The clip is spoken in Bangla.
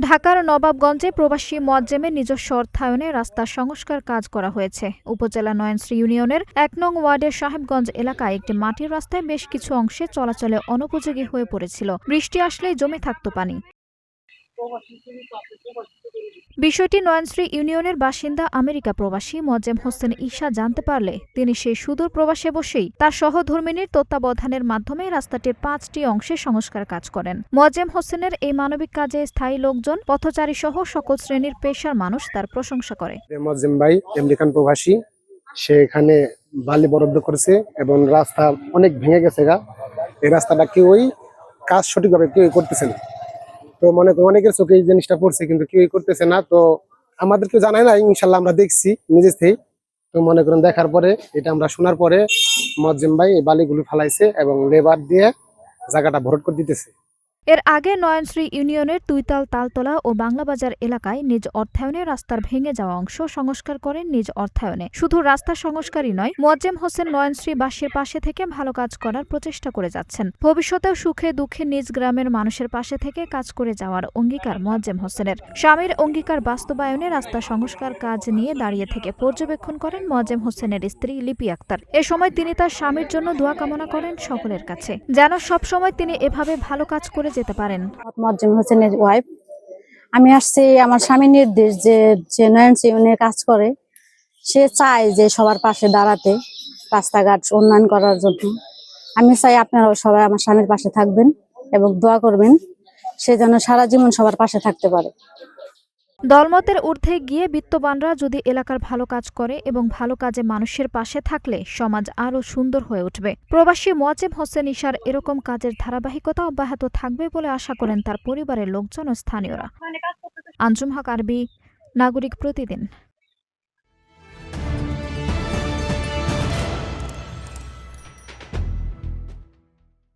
ঢাকার নবাবগঞ্জে প্রবাসী মোয়াজ্জেমের নিজস্ব অর্থায়নে রাস্তা সংস্কার কাজ করা হয়েছে। উপজেলা নয়নশ্রী ইউনিয়নের ১ নং ওয়ার্ডের সাহেবগঞ্জ এলাকায় একটি মাটির রাস্তায় বেশ কিছু অংশে চলাচলে অনুপযোগী হয়ে পড়েছিল। বৃষ্টি আসলেই জমে থাকত পানি। বিষয়টি নয়নশ্রী ইউনিয়নের বাসিন্দা আমেরিকা প্রবাসী মোয়াজ্জেম হোসেন ঈশা জানতে পারলে তিনি সেই সুদূর প্রবাসে বসেই তার সহধর্মিণীর তত্ত্বাবধানের মাধ্যমে রাস্তাটির ৫টি অংশে সংস্কার কাজ করেন। মোয়াজ্জেম হোসেনের এই মানবিক কাজে স্থায়ী লোকজন, পথচারী সহ সকল শ্রেণীর পেশার মানুষ তার প্রশংসা করে। মোয়াজ্জেম ভাই আমেরিকান প্রবাসী, সে এখানে বালি বরাদ্দ করেছে এবং রাস্তা অনেক ভেঙে গেছে। এই রাস্তাটা কেউই কাজ সঠিকভাবে কেউ করতেছে না। তো মনে করি অনেকের চোখে এই জিনিসটা পড়ছে, কিন্তু কেউই করতেছে না। তো আমাদেরকে জানায় না, ইনশাল্লাহ আমরা দেখছি নিজের থেকে। তো মনে করেন দেখার পরে, এটা আমরা শোনার পরে মোয়াজ্জেম ভাই এই বালিগুলো ফালাইছে এবং লেবার দিয়ে জায়গাটা ভরাট করে দিতেছে। এর আগে নয়নশ্রী ইউনিয়নের তুইতাল, তালতলা ও বাংলাবাজার এলাকায় নিজ অর্থায়নে রাস্তার ভেঙে যাওয়া অংশ সংস্কার করেন নিজ অর্থায়নে। শুধু রাস্তা সংস্কারই নয়, মোয়াজ্জেম হোসেন নয়নশ্রীবাসীর পাশে থেকে ভালো কাজ করার প্রচেষ্টা করে যাচ্ছেন। ভবিষ্যতেও সুখে দুঃখে নিজ গ্রামের মানুষের পাশে থেকে কাজ করে যাওয়ার অঙ্গীকার মোয়াজ্জেম হোসেনের। স্বামীর অঙ্গীকার বাস্তবায়নে রাস্তা সংস্কার কাজ নিয়ে দাঁড়িয়ে থেকে পর্যবেক্ষণ করেন মোয়াজ্জেম হোসেনের স্ত্রী লিপি আক্তার। এ সময় তিনি তার স্বামীর জন্য দোয়া কামনা করেন সকলের কাছে, যেন সবসময় তিনি এভাবে ভালো কাজ করে যেতে পারেন। মোয়াজ্জেম হোসেনের ওয়াইফ। আমি আসছি আমার স্বামীর নির্দেশ যে নয়নশ্রী ইউনিয়নে কাজ করে, সে চায় যে সবার পাশে দাঁড়াতে, রাস্তাঘাট উন্নয়ন করার জন্য। আমি চাই আপনারাও সবাই আমার স্বামীর পাশে থাকবেন এবং দোয়া করবেন, সে যেন সারা জীবন সবার পাশে থাকতে পারে। দলমতের ঊর্ধ্বে গিয়ে বিত্তবানরা যদি এলাকার ভালো কাজ করে এবং ভালো কাজে মানুষের পাশে থাকলে সমাজ আরও সুন্দর হয়ে উঠবে। প্রবাসী মোয়াজ্জেম হোসেন ঈশার এরকম কাজের ধারাবাহিকতা অব্যাহত থাকবে বলে আশা করেন তার পরিবারের লোকজন ও স্থানীয়রা। আঞ্জুম হক আরবি, নাগরিক প্রতিদিন।